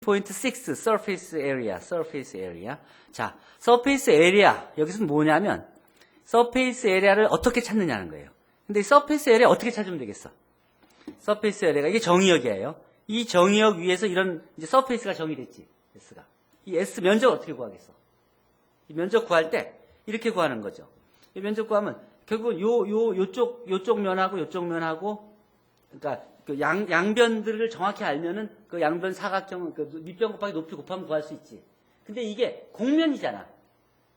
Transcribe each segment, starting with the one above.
6 surface area. 자, surface area 여기서는 뭐냐면 surface area를 어떻게 찾느냐는 거예요. 근데 이 surface area 어떻게 찾으면 되겠어? surface area가 이게 정의역이에요. 이 정의역 위에서 이런 이제 surface가 정의됐지. S가. 이 S 면적 어떻게 구하겠어? 이 면적 구할 때 이렇게 구하는 거죠. 이 면적 구하면 결국은 요쪽 면하고 그러니까 그 양변들을 정확히 알면은 그 양변 사각형 그 밑변 곱하기 높이 곱하면 구할 수 있지. 근데 이게 공면이잖아.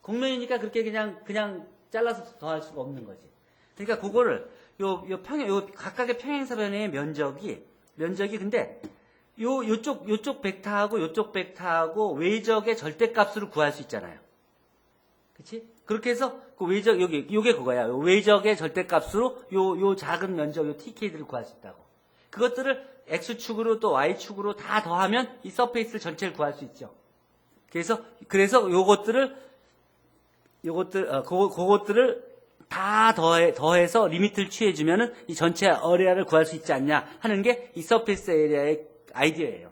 공면이니까 그렇게 그냥 잘라서 더할 수가 없는 거지. 그러니까 그거를 요 각각의 평행사변의 면적이 근데 요쪽 벡터하고 외적의 절대값으로 구할 수 있잖아요. 그치? 그렇게 해서 그 외적 요게 그거야. 요 외적의 절대값으로 요 작은 면적 요 TK들을 구할 수 있다고. 그것들을 X축으로 또 Y축으로 다 더하면 이 서페이스 전체를 구할 수 있죠. 그래서 그것들을 다 더해서 리미트를 취해주면은 이 전체 어레아를 구할 수 있지 않냐 하는 게 이 서페이스 에리아의 아이디어예요.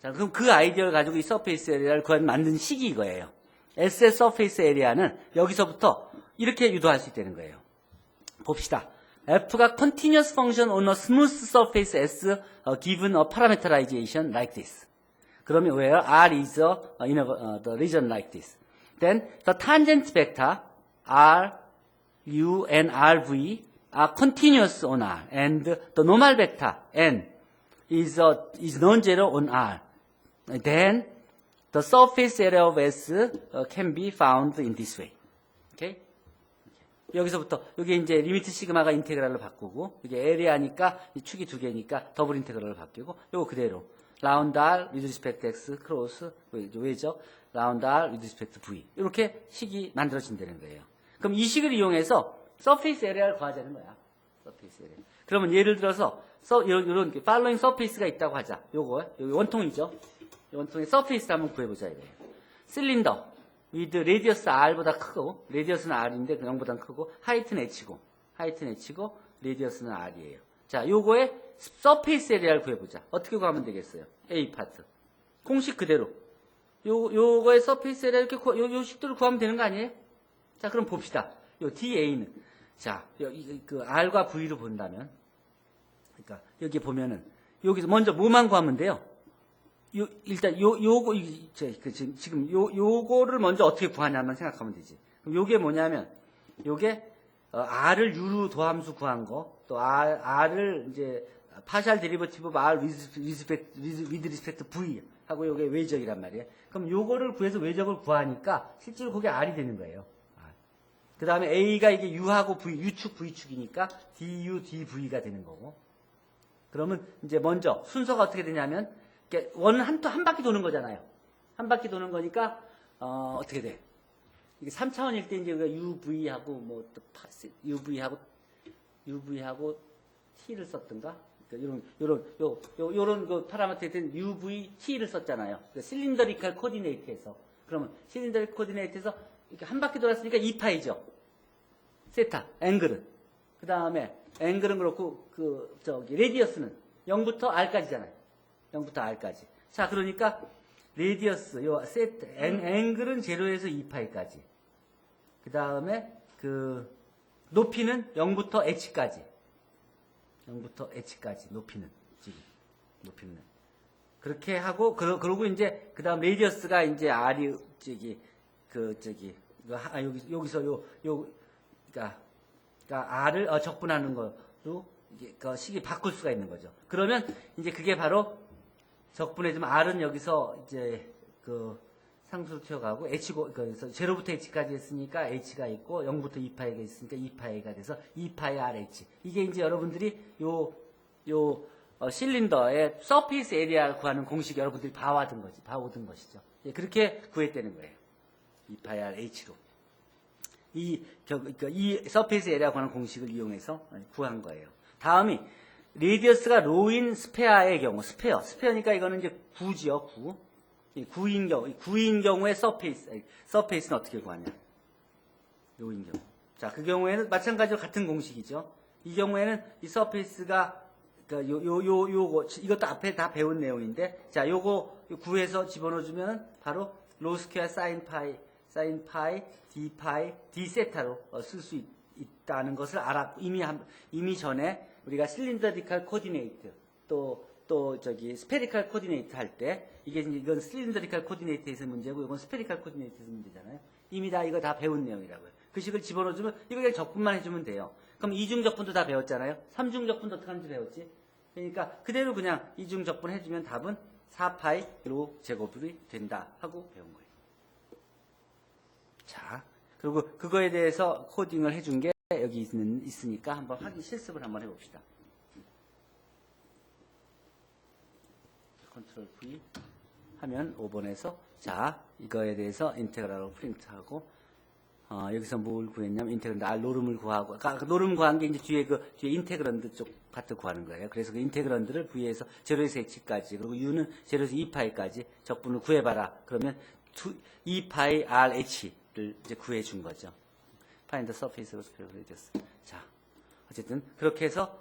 자, 그럼 그 아이디어를 가지고 이 서페이스 에리아를 만든 식이 이거예요. S의 서페이스 에리아는 여기서부터 이렇게 유도할 수 있다는 거예요. 봅시다. F가 continuous function on a smooth surface S given a parameterization like this. 그러면 where R is in the region like this. Then the tangent vector R, U, and RV are continuous on R, and the normal vector N is non-zero on R. Then the surface area of S can be found in this way. Okay? 여기서부터 여기 이제 리미트 시그마가 인테그랄로 바꾸고 이게 에리아니까 이 축이 두 개니까 더블 인테그랄로 바뀌고 요거 그대로 라운드 R with respect to X 크로스 외적 라운드 R with respect to V 이렇게 식이 만들어진다는 거예요. 그럼 이 식을 이용해서 서페이스 에리아를 구하자는 거야. 서페이스 에리아. 그러면 예를 들어서 이런 팔로잉 서페이스가 있다고 하자. 여기 원통이죠. 이 원통의 서페이스 한번 구해보자 이거예요. 실린더 with 레디어스 R보다 크고 레디어스는 R인데 0보다 크고 하이트는 H고 레디어스는 R이에요. 자, 요거의 서페이스 에리아를 구해보자. 어떻게 구하면 되겠어요? A 파트. 공식 그대로. 요거의 서페이스 에리아 이렇게 요 식도를 구하면 되는 거 아니에요? 자, 그럼 봅시다. 요 DA는 자, 그 R과 V를 본다면 그러니까 여기 보면은 여기서 먼저 뭐만 구하면 돼요? 일단 지금 요거를 먼저 어떻게 구하냐만 생각하면 되지. 그럼 요게 뭐냐면 요게 R을 U로 도함수 구한 거, 또 R을 이제 파셜 데리버티브 R with respect to V 하고 요게 외적이란 말이에요. 그럼 요거를 구해서 외적을 구하니까 실제로 그게 R이 되는 거예요. 그 다음에 A가 이게 U하고 V, U축, V축이니까 DU, DV가 되는 거고. 그러면 이제 먼저 순서가 어떻게 되냐면 원은 한 바퀴 도는 거잖아요. 한 바퀴 도는 거니까 어떻게 돼? 이게 3차원일 때 이제 우리가 UV하고 UV하고 T를 썼던가? 그러니까 요런 그 파라미터에 된 UV, T를 썼잖아요. 그러니까 실린더리컬 코디네이트에서. 그러면 실린더리컬 코디네이트에서 이렇게 한 바퀴 돌았으니까 2파이죠. 세타, 앵글은. 그 다음에 앵글은 그렇고 레디어스는 0부터 R까지잖아요. 0부터 R까지. 자, 그러니까 레디어스, 앵글은 0에서 2파이까지. 그 다음에 높이는 0부터 H까지. 0부터 H까지 높이는. 그렇게 하고 그러고 이제 그다음 레디어스가 이제 R이 여기서 그러니까 R을 적분하는 거로 그 식이 바꿀 수가 있는 거죠. 그러면 이제 그게 바로 적분해주면 R은 여기서 이제 상수로 튀어가고 그래서 0부터 H까지 했으니까 H가 있고 0부터 2파이가 있으니까 2파이가 돼서 2파이 RH. 이게 이제 여러분들이 실린더의 서페이스 에리아 구하는 공식 여러분들이 봐오던 것이죠. 예, 그렇게 구했다는 거예요. 2파이 RH로. 이 서페이스 에리아 구하는 공식을 이용해서 구한 거예요. 다음이 레디어스가 로인 스페어의 경우, 스페어니까 이거는 이제 구지요, 구. 구인 경우에 서페이스는 어떻게 구하냐? 로인 경우. 자, 그 경우에는 마찬가지로 같은 공식이죠. 이 경우에는 이 서페이스가 이것도 앞에 다 배운 내용인데, 자, 요거 구해서 집어넣어주면 바로 로 스퀘어 사인 파이 d 파이 d 세타로 쓸 수 있다는 것을 이미 전에 우리가 실린더리칼 코디네이트 또 저기 스페리칼 코디네이트 할 때 이건 실린더리칼 코디네이트에서 문제고 이건 스페리칼 코디네이트에서 문제잖아요. 이미 이거 다 배운 내용이라고요. 그 식을 집어넣어주면 이거 그냥 적분만 해주면 돼요. 그럼 이중적분도 다 배웠잖아요. 삼중적분도 어떻게 하는지 배웠지? 그러니까 그대로 그냥 이중적분 해주면 답은 4파이로 제곱이 된다 하고 배운 거예요. 자, 그리고 그거에 대해서 코딩을 해준 게 여기 있으니까 한번 실습을 한번 해봅시다. 컨트롤 V 하면 5번에서 자, 이거에 대해서 인테그랄로 프린트하고 여기서 뭘 구했냐면 인테그란드 노름을 구하고 노름 구한 게 이제 뒤에 인테그란드 쪽 파트 구하는 거예요. 그래서 그 인테그란드를 V에서 0에서 H까지 그리고 U는 0에서 2파이까지 적분을 구해봐라. 그러면 2파이 RH를 이제 구해준 거죠. Find the surface of spherical radius. 자, 어쨌든 그렇게 해서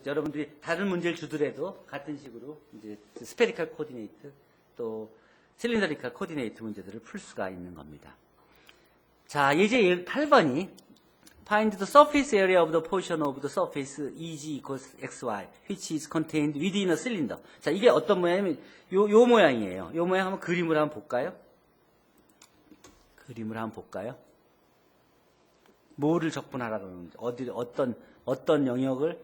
여러분들이 다른 문제를 주더라도 같은 식으로 이제 스페리칼 코디네이트 또 실린더리칼 코디네이트 문제들을 풀 수가 있는 겁니다. 자, 이제 8번이 Find the surface area of the portion of the surface EG equals XY which is contained within a cylinder. 자, 이게 어떤 모양이냐면 요 모양이에요. 요 모양 한번 그림을 한번 볼까요? 그림을 한번 볼까요? 뭐를 적분하라고 그러는지 어떤 영역을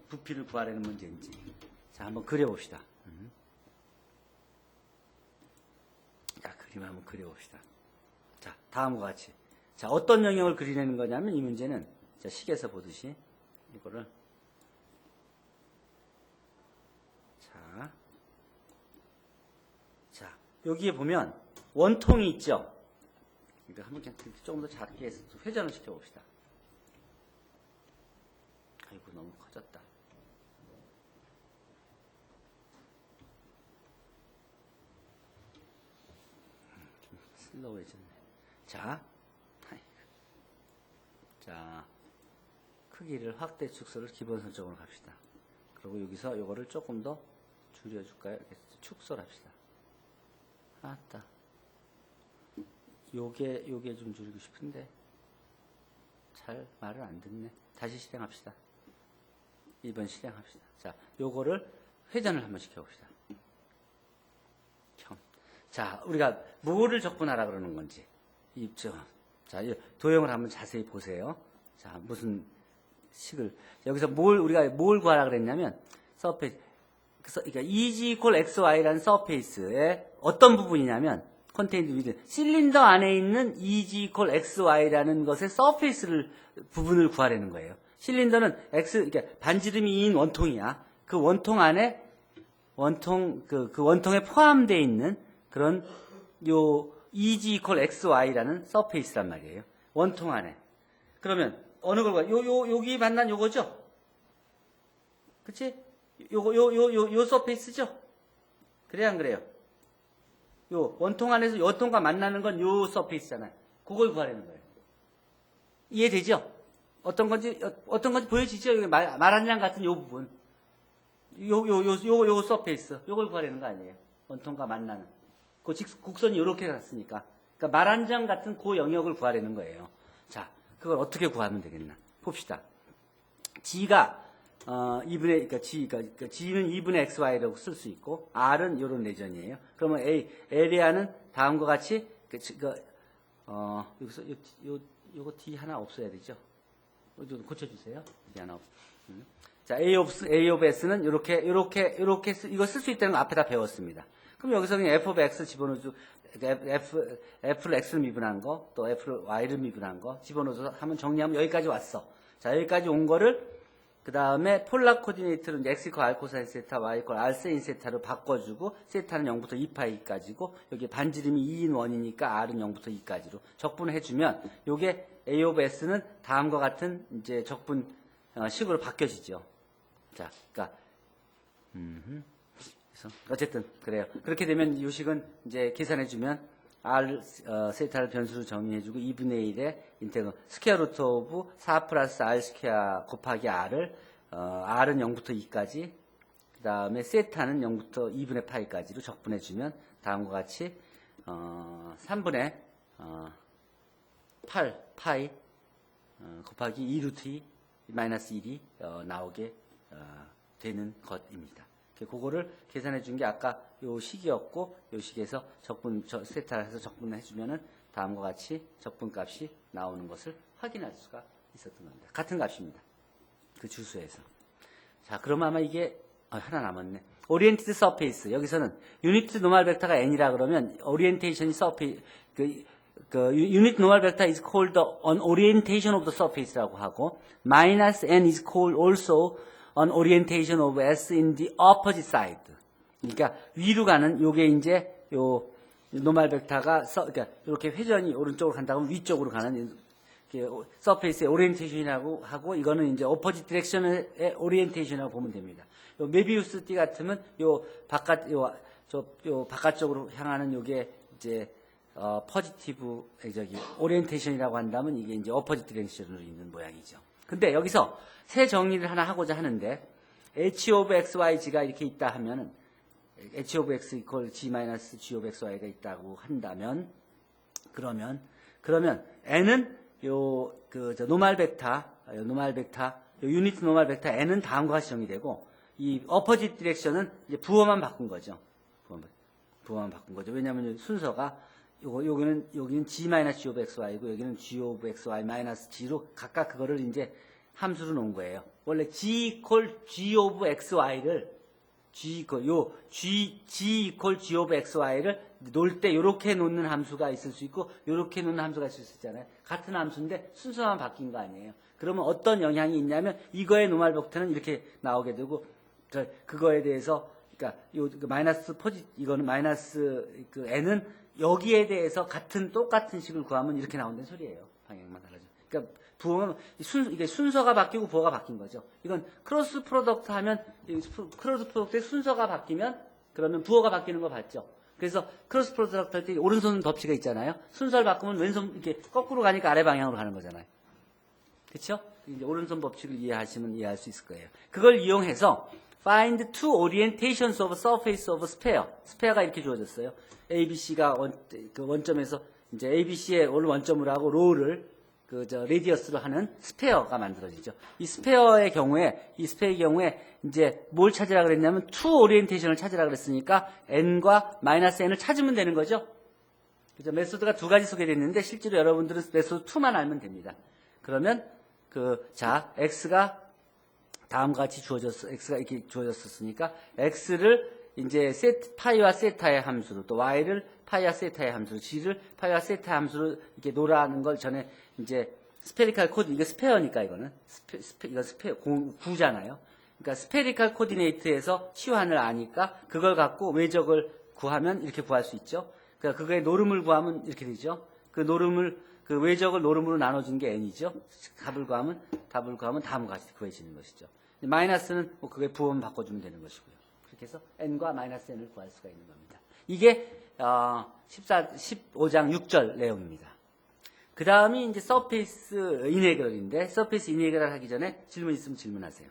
부피를 구하라는 문제인지. 자, 한번 그려봅시다. 자, 그림 한번 그려봅시다. 자, 다음과 같이. 자, 어떤 영역을 그리려는 거냐면 이 문제는 자, 식에서 보듯이 이거를 자, 여기에 보면 원통이 있죠. 이거 한번 그냥 조금 더 작게 해서 회전을 시켜봅시다. 아이고, 너무 커졌다. 좀 슬로우해졌네. 자, 크기를 확대 축소를 기본 설정으로 갑시다. 그리고 여기서 요거를 조금 더 줄여줄까요? 이렇게 축소를 합시다. 아따. 요게 좀 줄이고 싶은데 잘 말을 안 듣네. 다시 실행합시다. 1번 실행합시다. 자, 요거를 회전을 한번 시켜봅시다. 자, 우리가 뭐를 적분하라 그러는 건지 입죠. 자, 도형을 한번 자세히 보세요. 자, 무슨 식을 여기서 우리가 뭘 구하라 그랬냐면 서페이스 그러니까 EG equal XY라는 서페이스의 어떤 부분이냐면 컨테인드 위드 실린더 안에 있는 EG equal XY라는 것의 서페이스를 부분을 구하라는 거예요. 실린더는 그러니까 반지름이 2인 원통이야. 그 원통 안에 그 원통에 포함되어 있는 그런 요 EG equal XY라는 서페이스란 말이에요. 원통 안에. 그러면 어느 걸 여기 만난 요거죠? 그치? 요 서페이스죠? 그래야 안 그래요? 요 원통 안에서 요 원통과 만나는 건 요 서페이스잖아요. 그걸 구하라는 거예요. 이해되죠? 어떤 건지 보여지죠? 여기 말 한 장 같은 요 부분. 요 서페이스. 요걸 구하라는 거 아니에요. 원통과 만나는. 그 곡선이 요렇게 갔으니까. 그러니까 말 한 장 같은 그 영역을 구하라는 거예요. 자, 그걸 어떻게 구하면 되겠나? 봅시다. G가 그러니까 G는 2분의 XY라고 쓸 수 있고 R은 요런 레전이에요. 그러면 에리아는 다음과 같이 여기서 요거 D 하나 없어야 되죠. 좀 고쳐주세요. D 하나 없. 자, A of S는 요렇게 이거 쓸 수 있다는 거 앞에다 배웠습니다. 그럼 여기서 그냥 F of X 집어넣어주고 F를 X를 미분한 거, 또 F를 Y를 미분한 거 집어넣어서 하면 정리하면 여기까지 왔어. 자, 여기까지 온 거를 그 다음에 폴라 코디네이트로 X 이퀄 R 코사인 세타, Y 이퀄 R 세인 세타로 바꿔주고 세타는 0부터 2파이까지고 여기 반지름이 2인 1이니까 R은 0부터 2까지로 적분을 해주면 요게 A of S는 다음과 같은 이제 적분 식으로 바뀌어지죠. 자, 그러니까 그래서 어쨌든 그래요. 그렇게 되면 이 식은 이제 계산해주면 R 세타를 변수로 정의해주고 2분의 1의 인테그럴 스퀘어 루트 오브 4 플러스 R 스퀘어 곱하기 R을 R은 0부터 2까지 그 다음에 세타는 0부터 2분의 파이까지로 적분해주면 다음과 같이 3분의 8 파이 곱하기 2루트 2 마이너스 1이 나오게 되는 것입니다. 그거를 계산해 준 게 아까 요 식이었고 요 식에서 세타해서 적분해 주면은 다음과 같이 적분값이 나오는 것을 확인할 수가 있었던 겁니다. 같은 값입니다. 그 주수에서. 자, 그럼 아마 이게 하나 남았네. 오리엔티드 서페이스. 여기서는 유니트 노멀 벡터가 n이라 그러면 오리엔테이션이 유니트 노멀 벡터 is called an orientation of the surface라고 하고 minus n is called also an orientation of s in the opposite side. 그러니까 위로 가는 요게 이제 요 노멀 벡터가 그러니까 이렇게 회전이 오른쪽으로 간다고 하면 위쪽으로 가는 서페이스의 오리엔테이션이라고 하고 이거는 이제 opposite direction의 오리엔테이션이라고 보면 됩니다. 요 메비우스 띠 같으면 요 바깥쪽으로 향하는 요게 이제 포지티브 오리엔테이션이라고 한다면 이게 이제 opposite direction으로 있는 모양이죠. 근데 여기서 새 정리를 하나 하고자 하는데 h of xyg가 이렇게 있다 하면은 h of x equal g minus g of xy가 있다고 한다면 그러면 n은 노멀 벡터 유니트 노멀 벡터 n은 다음과 같이 정의되고 이 opposite direction은 이제 부호만 바꾼 거죠. 부호만 바꾼 거죠. 왜냐하면 순서가 여기는 g 마이너스 g of xy고 여기는 g of xy 마이너스 g로 각각 그거를 이제 함수로 놓은 거예요. 원래 g equal g of xy를 g equal g of xy를 놓을 때 이렇게 놓는 함수가 있을 수 있고 이렇게 놓는 함수가 있을 수 있잖아요. 같은 함수인데 순서만 바뀐 거 아니에요. 그러면 어떤 영향이 있냐면 이거의 노멀 벡터는 이렇게 나오게 되고 그거에 대해서 그러니까 이거는 마이너스 n은 여기에 대해서 똑같은 식을 구하면 이렇게 나온다는 소리예요. 방향만 달라져. 그러니까 부호는 이게 순서가 바뀌고 부호가 바뀐 거죠. 이건 크로스 프로덕트 하면 크로스 프로덕트의 순서가 바뀌면 그러면 부호가 바뀌는 거 봤죠. 그래서 크로스 프로덕트 할 때 오른손 법칙이 있잖아요. 순서를 바꾸면 왼손 이렇게 거꾸로 가니까 아래 방향으로 가는 거잖아요. 그렇죠? 이제 오른손 법칙을 이해하시면 이해할 수 있을 거예요. 그걸 이용해서 find two orientations of surface of sphere. 스페어가 이렇게 주어졌어요. ABC가 원점에서 이제 ABC의 원점으로 하고 로우를 레디어스로 하는 스페어가 만들어지죠. 이 스페어의 경우에 이제 뭘 찾으라 그랬냐면 two orientation을 찾으라 그랬으니까 n과 마이너스 n을 찾으면 되는 거죠. 그죠? 메소드가 두 가지 소개됐는데 실제로 여러분들은 메소드 2만 알면 됩니다. 그러면 x가 다음과 같이 x가 이렇게 주어졌었으니까 x를 이제 파이와 세타의 함수로 또 y를 파이와 세타의 함수로 g를 파이와 세타의 함수로 이렇게 놓으라는 걸 전에 이제 스페리칼 코드 이게 스페어니까 이거는 이거 스페어 구잖아요. 그러니까 스페리칼 코디네이트에서 치환을 아니까 그걸 갖고 외적을 구하면 이렇게 구할 수 있죠. 그러니까 그거의 노름을 구하면 이렇게 되죠. 그 외적을 노름으로 나눠준 게 n이죠. 답을 구하면 다음과 같이 구해지는 것이죠. 마이너스는 그게 부호만 바꿔주면 되는 것이고요. 그렇게 해서 n과 마이너스 n을 구할 수가 있는 겁니다. 이게 15장 6절 내용입니다. 그 다음이 이제 서페이스 이네그럴인데 서페이스 이네그럴 하기 전에 질문 있으면 질문하세요.